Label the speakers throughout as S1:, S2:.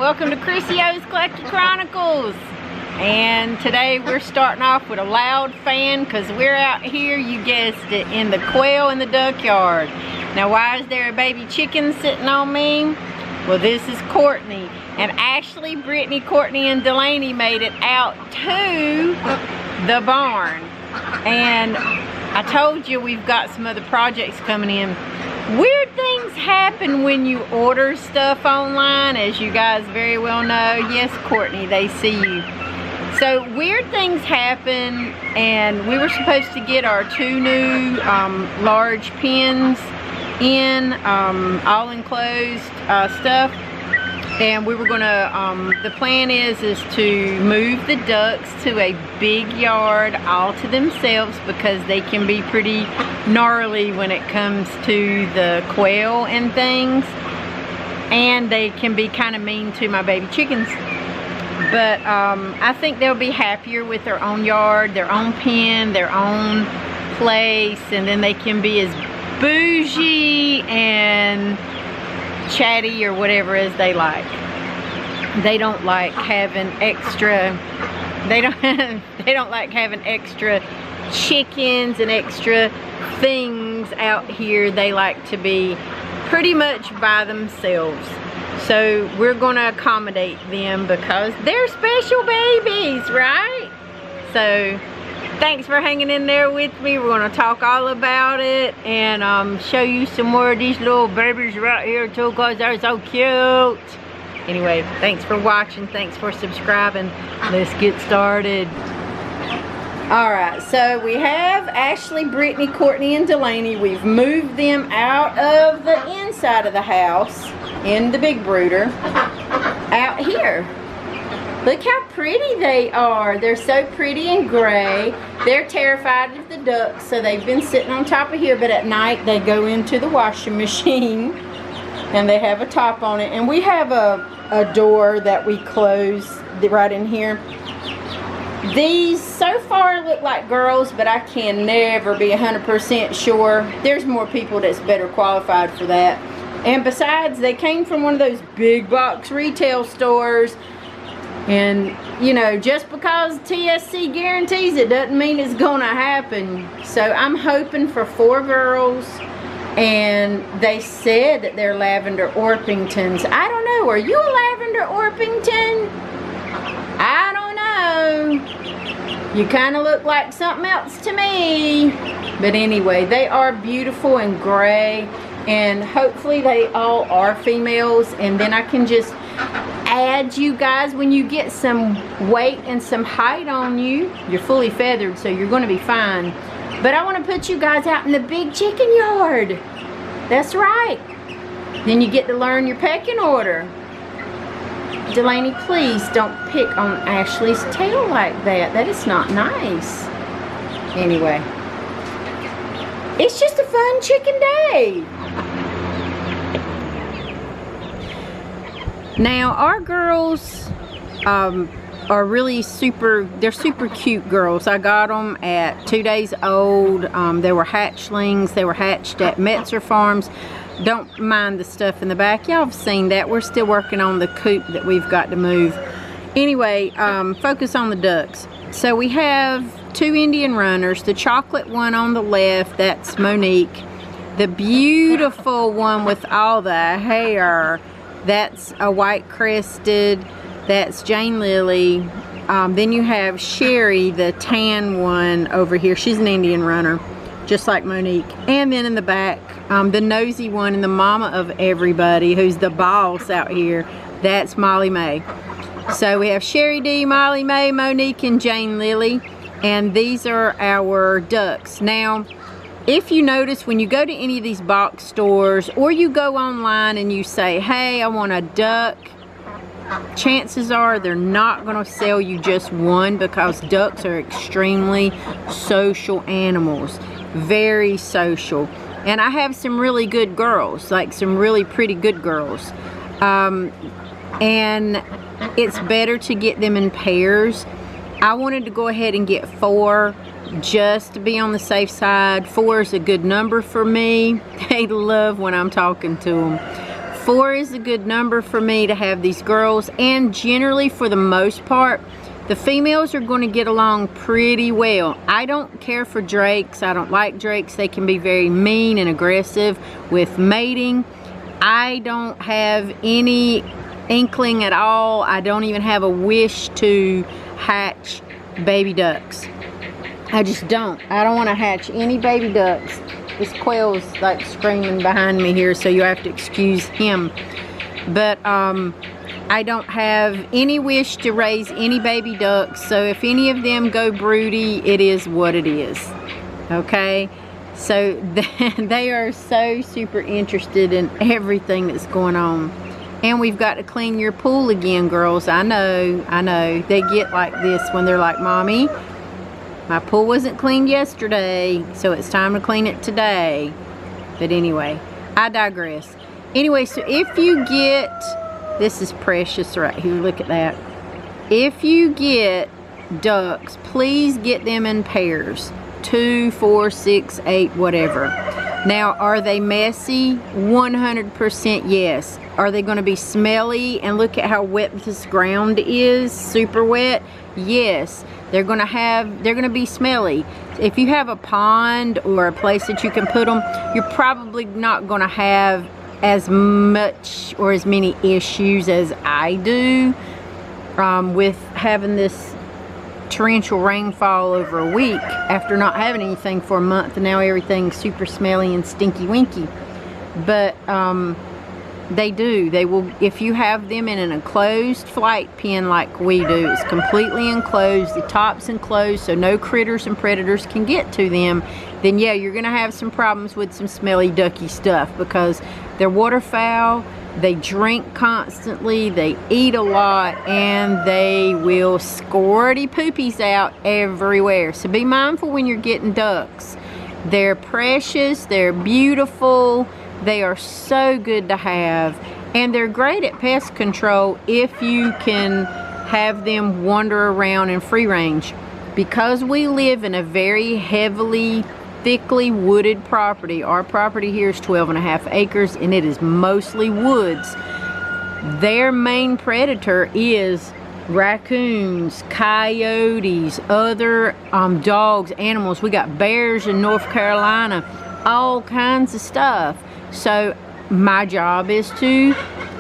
S1: welcome to Crissy O's Collector Chronicles. And today we're starting off with a loud fan because we're out here, you guessed it, in the quail in the duck yard. Now why is there a baby chicken sitting on me? Well, this is Courtney. And Ashley, Brittany, Courtney, and Delaney made it out to the barn. And I told you we've got some other projects coming in. Weird things happen when you order stuff online, as you guys very well know. Yes, Courtney, they see you. So weird things happen, and we were supposed to get our 2 new large pens in, all enclosed stuff. And we were gonna, the plan is to move the ducks to a big yard all to themselves because they can be pretty gnarly when it comes to the quail and things. And they can be kind of mean to my baby chickens. But I think they'll be happier with their own yard, their own pen, their own place, and then they can be as bougie and chatty or whatever as they like. They don't like having extra, they don't like having extra chickens and extra things out here. They like to be pretty much by themselves. So we're going to accommodate them because they're special babies, right? So thanks for hanging in there with me. We're going to talk all about it and show you some more of these little babies right here too, because they're so cute. Anyway, thanks for watching. Thanks for subscribing. Let's get started. Alright, so we have Ashley, Brittany, Courtney, and Delaney. We've moved them out of the inside of the house in the big brooder out here. Look how pretty they are. They're so pretty and gray. They're terrified of the ducks, so they've been sitting on top of here, but at night they go into the washing machine and they have a top on it. And we have a door that we close right in here. These so far look like girls, but I can never be 100% sure. There's more people that's better qualified for that. And besides, they came from one of those big box retail stores. And, you know, just because TSC guarantees it doesn't mean it's gonna happen. So I'm hoping for 4 girls. And they said that they're lavender Orpingtons. I don't know, are you a lavender Orpington? I don't know. You kind of look like something else to me. But anyway, they are beautiful and gray. And hopefully they all are females, and then I can just add you guys when you get some weight and some height on you. You're fully feathered, so you're going to be fine. But I want to put you guys out in the big chicken yard. That's right. Then you get to learn your pecking order. Delaney, please don't pick on Ashley's tail like that. That is not nice. Anyway, it's just a fun chicken day. Now our girls are really they're super cute girls. I got them at 2 days old. They were hatchlings. They were hatched at Metzer Farms. Don't mind the stuff in the back. Y'all have seen that. We're still working on the coop that we've got to move. Anyway, focus on the ducks. So we have 2 Indian runners. The chocolate one on the left, that's Monique. The beautiful one with all the hair, that's a white crested, that's Jane Lily. Then you have Sherry, the tan one over here. She's an Indian runner, just like Monique. And then in the back, the nosy one and the mama of everybody, who's the boss out here, that's Molly Mae. So we have Sherry D, Molly Mae, Monique, and Jane Lily. And these are our ducks. Now, if you notice, when you go to any of these box stores or you go online and you say, hey, I want a duck, chances are they're not going to sell you just one, because ducks are extremely social animals. Very social. And I have some really good girls, like some really pretty good girls. And it's better to get them in pairs. I wanted to go ahead and get 4 just to be on the safe side. 4 is a good number for me. They love when I'm talking to them. 4 is a good number for me to have these girls, and generally for the most part the females are going to get along pretty well. I don't care for drakes. I don't like drakes. They can be very mean and aggressive with mating. I don't have any inkling at all. I don't even have a wish to hatch baby ducks. I just don't. I don't want to hatch any baby ducks. This quail's like screaming behind me here, so you have to excuse him. But I don't have any wish to raise any baby ducks, so if any of them go broody, it is what it is. Okay? So they are so super interested in everything that's going on. And we've got to clean your pool again, girls. I know. They get like this when they're like, Mommy, my pool wasn't cleaned yesterday, so it's time to clean it today. But anyway, I digress. Anyway, so if you get, this is precious right here, look at that. If you get ducks, please get them in pairs. 2, 4, 6, 8, whatever. Now, are they messy? 100% yes. Are they going to be smelly? And look at how wet this ground is, super wet. Yes, they're going to be smelly. If you have a pond or a place that you can put them, you're probably not going to have as much or as many issues as I do with having this torrential rainfall over a week after not having anything for a month, and now everything's super smelly and stinky winky. But they will, if you have them in an enclosed flight pen like we do, it's completely enclosed, the top's enclosed so no critters and predators can get to them, then yeah, you're gonna have some problems with some smelly ducky stuff, because they're waterfowl, they drink constantly, they eat a lot, and they will squirty poopies out everywhere. So be mindful when you're getting ducks. They're precious, they're beautiful, they are so good to have, and they're great at pest control if you can have them wander around in free range. Because we live in a very heavily, thickly wooded property, our property here is 12.5 acres and it is mostly woods. Their main predator is raccoons, coyotes, other dogs, animals. We got bears in North Carolina, all kinds of stuff. So my job is to,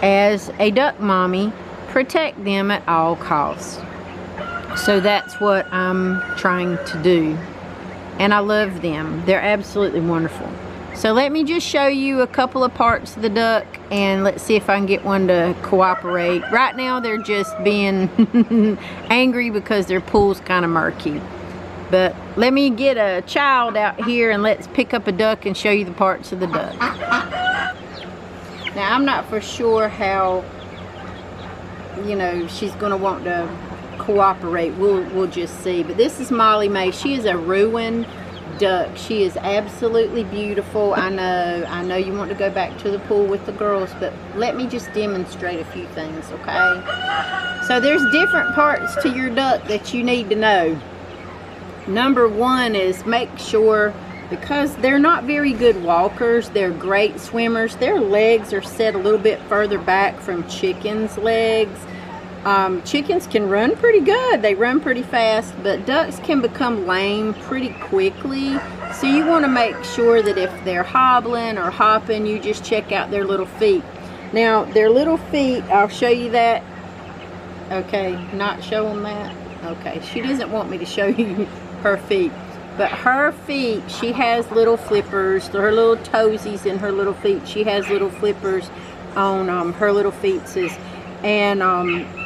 S1: as a duck mommy, protect them at all costs. So that's what I'm trying to do. And I love them. They're absolutely wonderful. So let me just show you a couple of parts of the duck, and let's see if I can get one to cooperate. Right now they're just being angry because their pool's kind of murky. But let me get a child out here and let's pick up a duck and show you the parts of the duck. Now I'm not for sure how, you know, she's going to want to cooperate. We'll just see. But this is Molly Mae. She is a ruined duck. She is absolutely beautiful. I know you want to go back to the pool with the girls, but let me just demonstrate a few things, okay? So there's different parts to your duck that you need to know. Number one is make sure, because they're not very good walkers, they're great swimmers, their legs are set a little bit further back from chickens' legs. Chickens can run pretty good, they run pretty fast, but ducks can become lame pretty quickly. So you want to make sure that if they're hobbling or hopping, you just check out their little feet. Now their little feet, I'll show you that. Okay, not show them that. Okay, she doesn't want me to show you her feet, but her feet, she has little flippers, her little toesies in her little feet. She has little flippers on her little feetses, and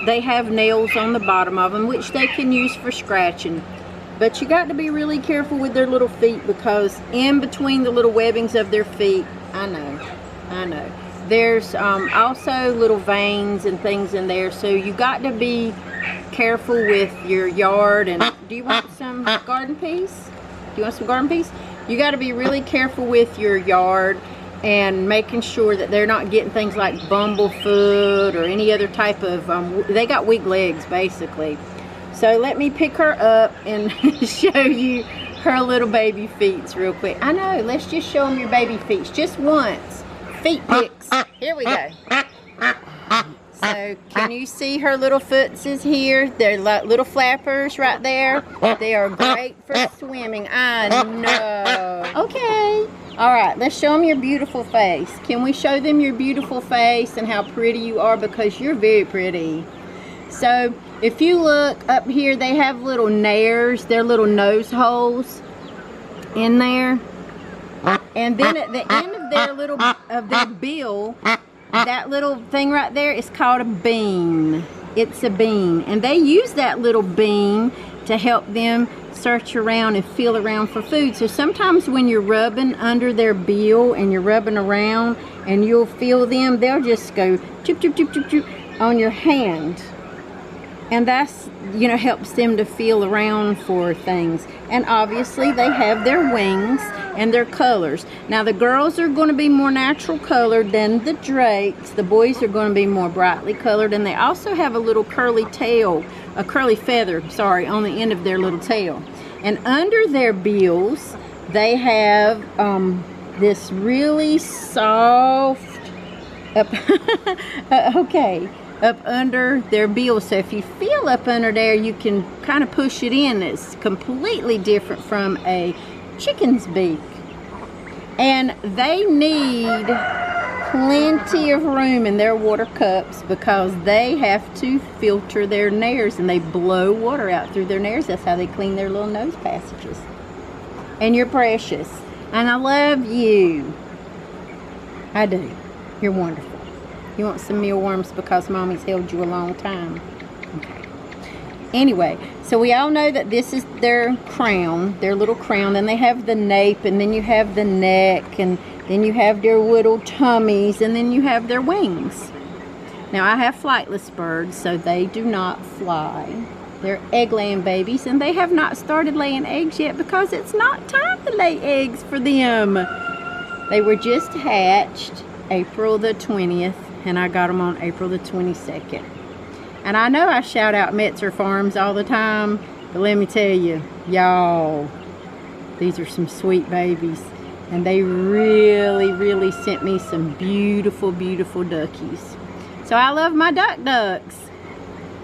S1: they have nails on the bottom of them, which they can use for scratching. But you got to be really careful with their little feet, because in between the little webbings of their feet, I know, there's also little veins and things in there, so you got to be careful with your yard. And do you want some garden peas? Do you want some garden peas? You got to be really careful with your yard and making sure that they're not getting things like bumblefoot or any other type of they got weak legs basically. So let me pick her up and show you her little baby feet real quick. I know, let's just show them your baby feet just once. feet pics. Here we go. So, can you see her little footses here? They're like little flappers right there. They are great for swimming. I know. Okay. All right, let's show them your beautiful face. Can we show them your beautiful face and how pretty you are? Because you're very pretty. So, if you look up here, they have little nares, their little nose holes in there. And then at the end of their bill, that little thing right there is called a bean. It's a bean. And they use that little bean to help them search around and feel around for food. So sometimes when you're rubbing under their bill and you're rubbing around and you'll feel them, they'll just go choop, choop, choop, choop, choop on your hand. And that's, you know, helps them to feel around for things. And obviously they have their wings and their colors. Now the girls are going to be more natural colored than the drakes. The boys are going to be more brightly colored. And they also have a little curly tail, a curly feather, sorry, on the end of their little tail. And under their bills, they have this really soft, up under their bill. So if you feel up under there, you can kind of push it in. It's completely different from a chicken's beak. And they need plenty of room in their water cups because they have to filter their nares and they blow water out through their nares. That's how they clean their little nose passages. And you're precious. And I love you. I do. You're wonderful. You want some mealworms because Mommy's held you a long time. Okay. Anyway, so we all know that this is their crown, their little crown. Then they have the nape, and then you have the neck, and then you have their little tummies, and then you have their wings. Now, I have flightless birds, so they do not fly. They're egg-laying babies, and they have not started laying eggs yet because it's not time to lay eggs for them. They were just hatched April the 20th. And I got them on April the 22nd. And I know I shout out Metzer Farms all the time, but let me tell you, y'all, these are some sweet babies. And they really sent me some beautiful, beautiful duckies. So I love my ducks.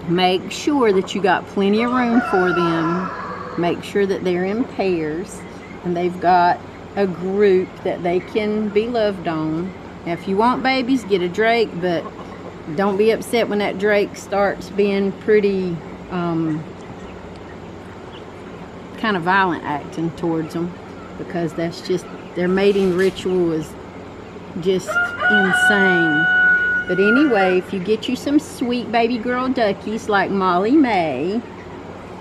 S1: Make sure that you got plenty of room for them. Make sure that they're in pairs and they've got a group that they can be loved on. Now, if you want babies, get a drake, but don't be upset when that drake starts being pretty kind of violent acting towards them, because that's just, their mating ritual is just insane. But anyway, if you get you some sweet baby girl duckies like Molly May,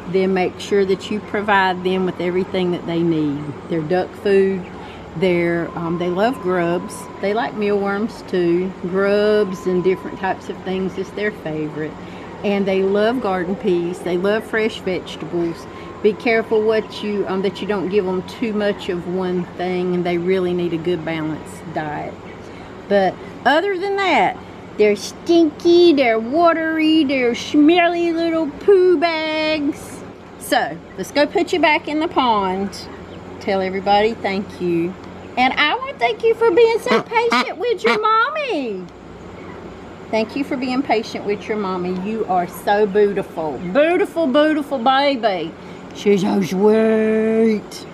S1: then make sure that you provide them with everything that they need. Their duck food. They love grubs. They like mealworms too. Grubs and different types of things is their favorite. And they love garden peas. They love fresh vegetables. Be careful what you that you don't give them too much of one thing, and they really need a good balanced diet. But other than that, they're stinky, they're watery, they're smelly little poo bags. So let's go put you back in the pond. Tell everybody thank you. And I want to thank you for being so patient with your mommy. Thank you for being patient with your mommy. You are so beautiful. Beautiful, beautiful baby. She's so sweet.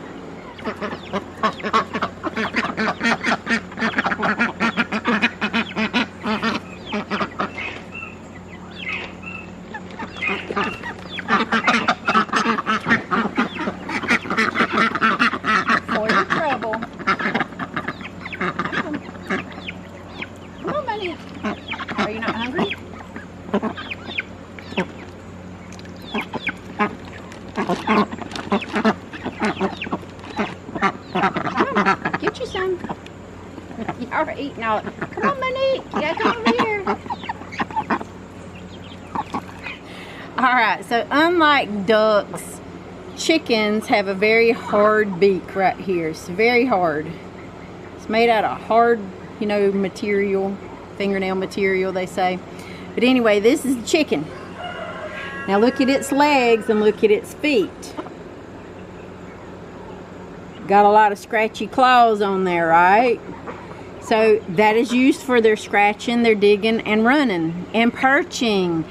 S2: Are you not hungry? Get you some. Y'all are eating all. Come on, Monique. You gotta come over here.
S1: Alright, so unlike ducks, chickens have a very hard beak right here. It's very hard. It's made out of hard, you know, material, fingernail material, they say. But anyway, this is the chicken. Now look at its legs and look at its feet. Got a lot of scratchy claws on there, right? So that is used for their scratching, their digging, and running, and perching.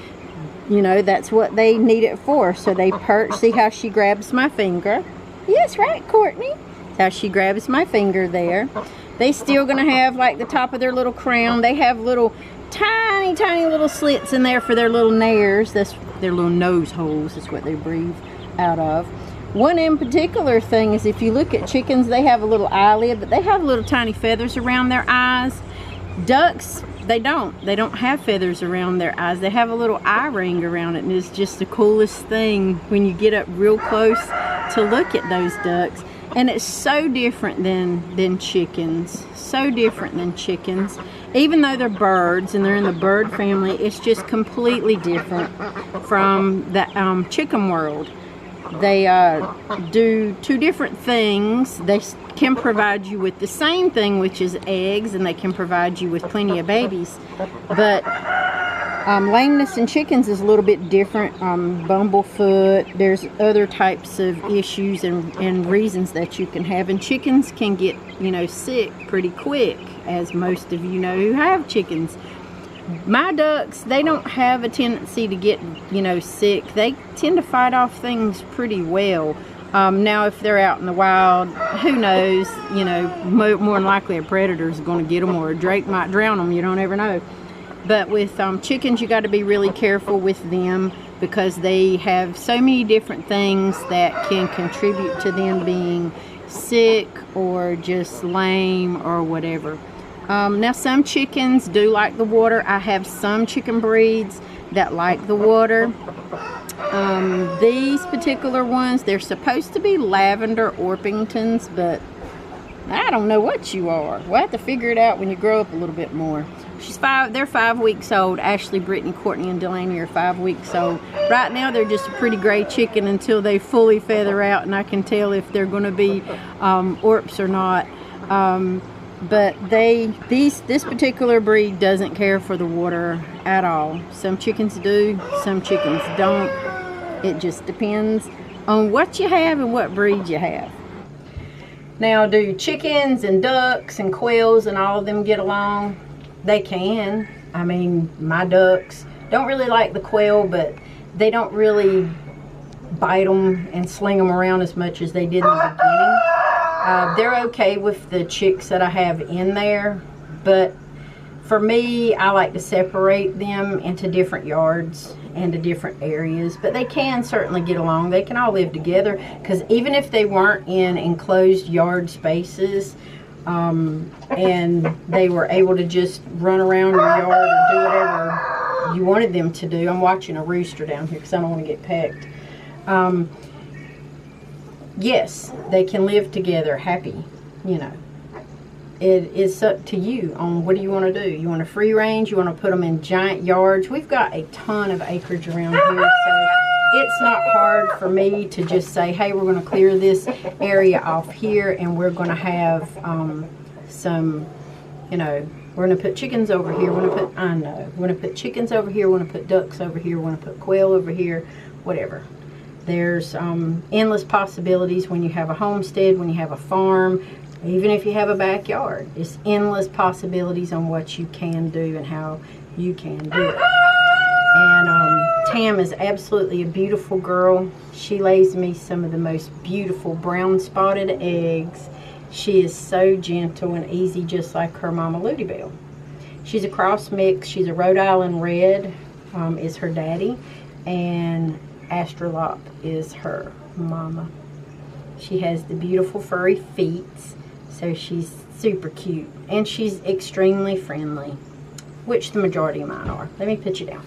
S1: You know, that's what they need it for. So they perch. See how she grabs my finger? Yes, right, Courtney. How she grabs my finger there. They still gonna have like the top of their little crown. They have little tiny little slits in there for their little nares. That's their little nose holes. That's what they breathe out of. One in particular thing is if you look at chickens, they have a little eyelid, but they have little tiny feathers around their eyes. Ducks, they don't have feathers around their eyes. They have a little eye ring around it, and it's just the coolest thing when you get up real close to look at those ducks. And it's so different than chickens. So different than chickens. Even though they're birds and they're in the bird family, it's just completely different from the chicken world. They do two different things. They can provide you with the same thing, which is eggs, and they can provide you with plenty of babies. But lameness in chickens is a little bit different. Bumblefoot, there's other types of issues and reasons that you can have. And chickens can get, you know, sick pretty quick, as most of you know who have chickens. My ducks, they don't have a tendency to get, you know, sick. They tend to fight off things pretty well. Now, if they're out in the wild, who knows? You know, more than likely a predator is going to get them, or a drake might drown them. You don't ever know. But with chickens, you got to be really careful with them because they have so many different things that can contribute to them being sick or just lame or whatever. Now some chickens do like the water. I have some chicken breeds that like the water. These particular ones, they're supposed to be lavender Orpingtons, but I don't know what you are. We'll have to figure it out when you grow up a little bit more. They're 5 weeks old. Ashley, Brittany, Courtney, and Delaney are 5 weeks old. Right now they're just a pretty gray chicken until they fully feather out, and I can tell if they're going to be Orps or not. But this particular breed doesn't care for the water at all. Some chickens do, some chickens don't. It just depends on what you have and what breed you have. Now, do chickens and ducks and quails and all of them get along? They can. I mean, my ducks don't really like the quail, but they don't really bite them and sling them around as much as they did in the beginning. They're okay with the chicks that I have in there, but for me, I like to separate them into different yards and to different areas. But they can certainly get along. They can all live together, because even if they weren't in enclosed yard spaces and they were able to just run around your yard or do whatever you wanted them to do. I'm watching a rooster down here because I don't want to get pecked. Yes, they can live together happy, you know. It's up to you on what do you want to do. You want to free range? You want to put them in giant yards? We've got a ton of acreage around here, so it's not hard for me to just say, hey, we're going to clear this area off here, and we're going to have some, you know, we're going to put chickens over here. We're going to put chickens over here. We're going to put ducks over here. We're going to put quail over here, whatever. There's endless possibilities when you have a homestead, when you have a farm, even if you have a backyard. It's endless possibilities on what you can do and how you can do it. And Tam is absolutely a beautiful girl. She lays me some of the most beautiful brown spotted eggs. She is so gentle and easy, just like her mama Ludibelle. She's a cross mix. She's a Rhode Island Red is her daddy, and Astrolop is her mama. She has the beautiful furry feet, so she's super cute, and she's extremely friendly, which the majority of mine are. Let me put you down.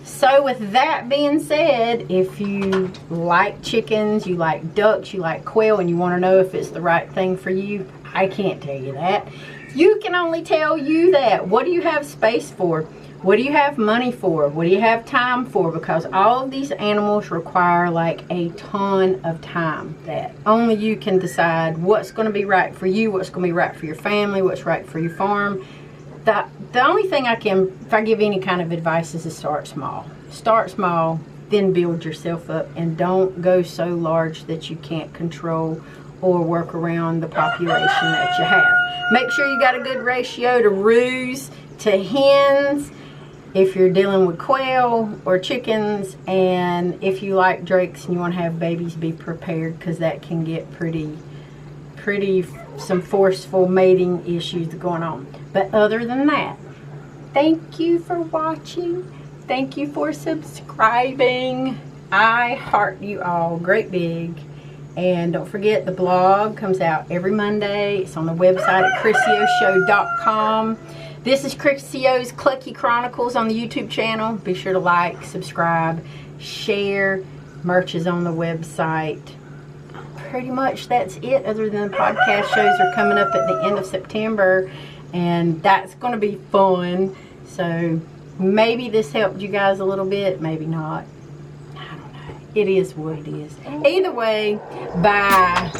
S1: So with that being said, if you like chickens, you like ducks, you like quail, and you want to know if it's the right thing for you, I can't tell you that. You can only tell you that. What do you have space for? What do you have money for? What do you have time for? Because all of these animals require like a ton of time that only you can decide what's going to be right for you, what's going to be right for your family, what's right for your farm. The only thing if I give any kind of advice, is to start small. Start small, then build yourself up, and don't go so large that you can't control or work around the population that you have. Make sure you got a good ratio to roos to hens if you're dealing with quail or chickens, and if you like drakes and you want to have babies, be prepared, because that can get pretty some forceful mating issues going on. But other than that, thank you for watching. Thank you for subscribing. I heart you all great big. And don't forget, the blog comes out every Monday. It's on the website at CrissyOshow.com. This is Crissy O's Clucky Chronicles on the YouTube channel. Be sure to like, subscribe, share. Merch is on the website. Pretty much that's it, other than the podcast shows are coming up at the end of September, and that's going to be fun. So maybe this helped you guys a little bit, maybe not. I don't know. It is what it is. Either way, bye.